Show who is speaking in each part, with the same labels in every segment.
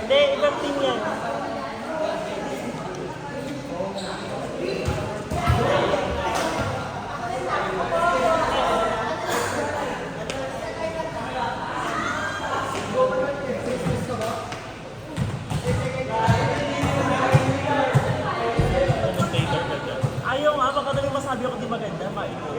Speaker 1: Hindi, ibang team yan. Ayaw nga, baka naman masabi ako di maganda, maiko.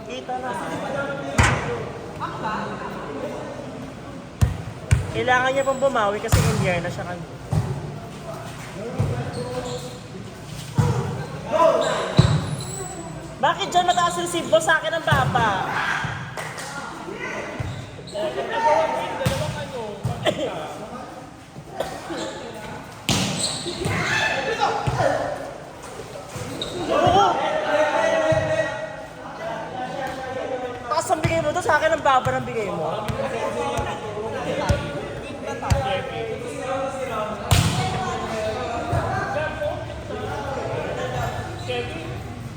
Speaker 1: Kita na. Kailangan niya pang bumawi kasi Indiana na siya kanina. Bakit dyan mataas receive mo sa akin ang baba? Taas ang bigay mo to, sa akin ang baba ng bigay mo.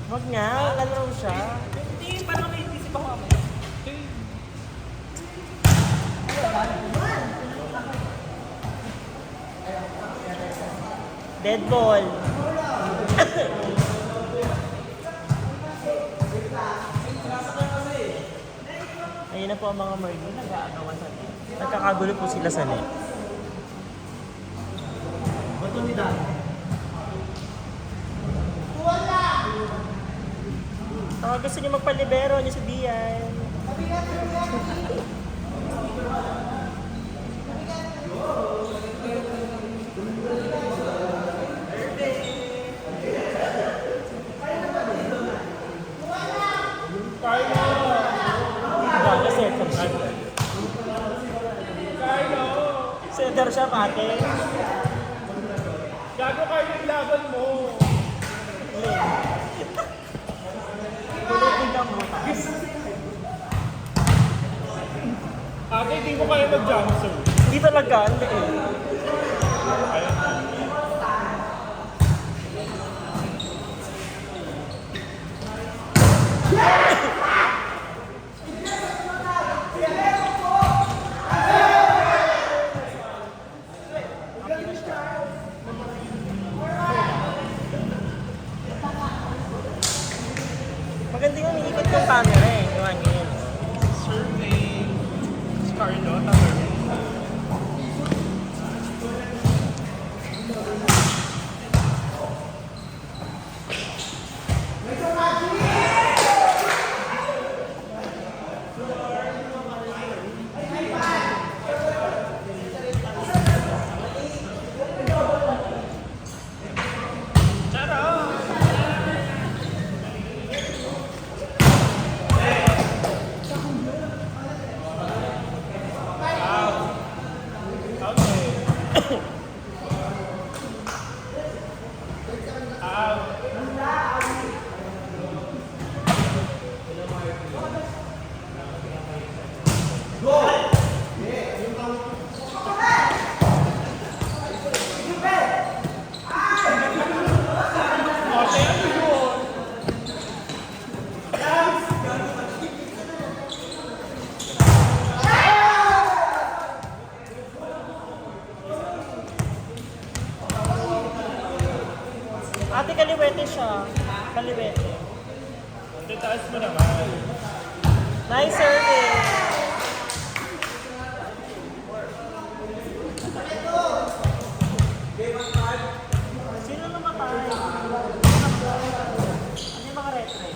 Speaker 1: Huwag nga, lalaro siya.
Speaker 2: Hindi, parang may isip ako kami.
Speaker 1: Dead ball. Ayun na po ang mga Merlin, nag-aagawan sa net. Nagkakagulo po sila sa net. Gusto niyo magpalibero niyo si Dian. Center siya, pate.
Speaker 2: Gago kayo yung laban mo.
Speaker 1: Kulitin lang mo, taas.
Speaker 2: Ate, hindi ko kaya mag-jump, sir.
Speaker 1: Hindi talaga, hindi eh. Maganda yung umiikot yung camera eh. Yung ano yun.
Speaker 2: Survey. Scarno, tama rin.
Speaker 1: Ate, kaliwete siya. Kaliwete.
Speaker 2: Taas mo naman.
Speaker 1: Nice service. Sino namatay? Ano yung mga retry?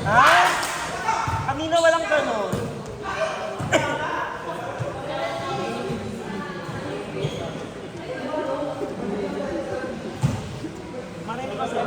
Speaker 1: Ha? Kanina walang ganon. Marinig kasi.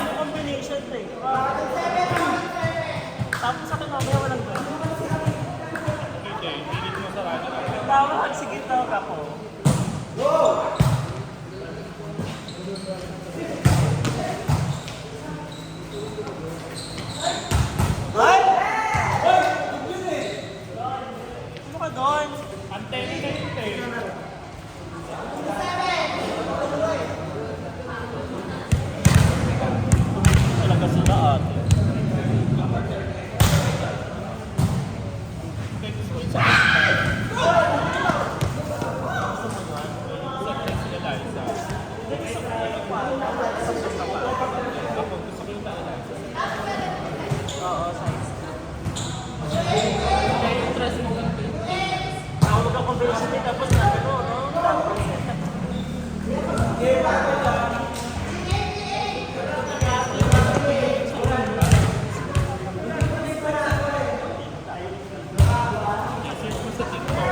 Speaker 1: Yung combination to eh. Tapos sa akin mamaya walang gano'n.
Speaker 2: Okay, pilit mo sa radyo.
Speaker 1: Tawag, sige tawag ako. Ay! Ano ka doon?
Speaker 2: Antena na yun eh.
Speaker 1: Talaga sila ate.
Speaker 2: Kaya gusto ko yung sa sila dahil sa... Ako gusto ko yung dahil sa...
Speaker 1: Oo, size.
Speaker 2: Kaya yung dress mo ganito.
Speaker 1: Tawag ang combination din tapos na ano, no? Tapos
Speaker 2: I-search mo sa TikTok.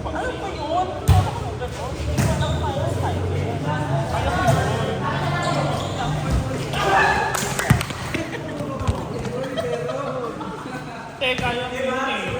Speaker 1: ano pa yun? Ano ko nung gano'n? Hindi ko alam pa yung style.
Speaker 2: Kaya ko yun eh.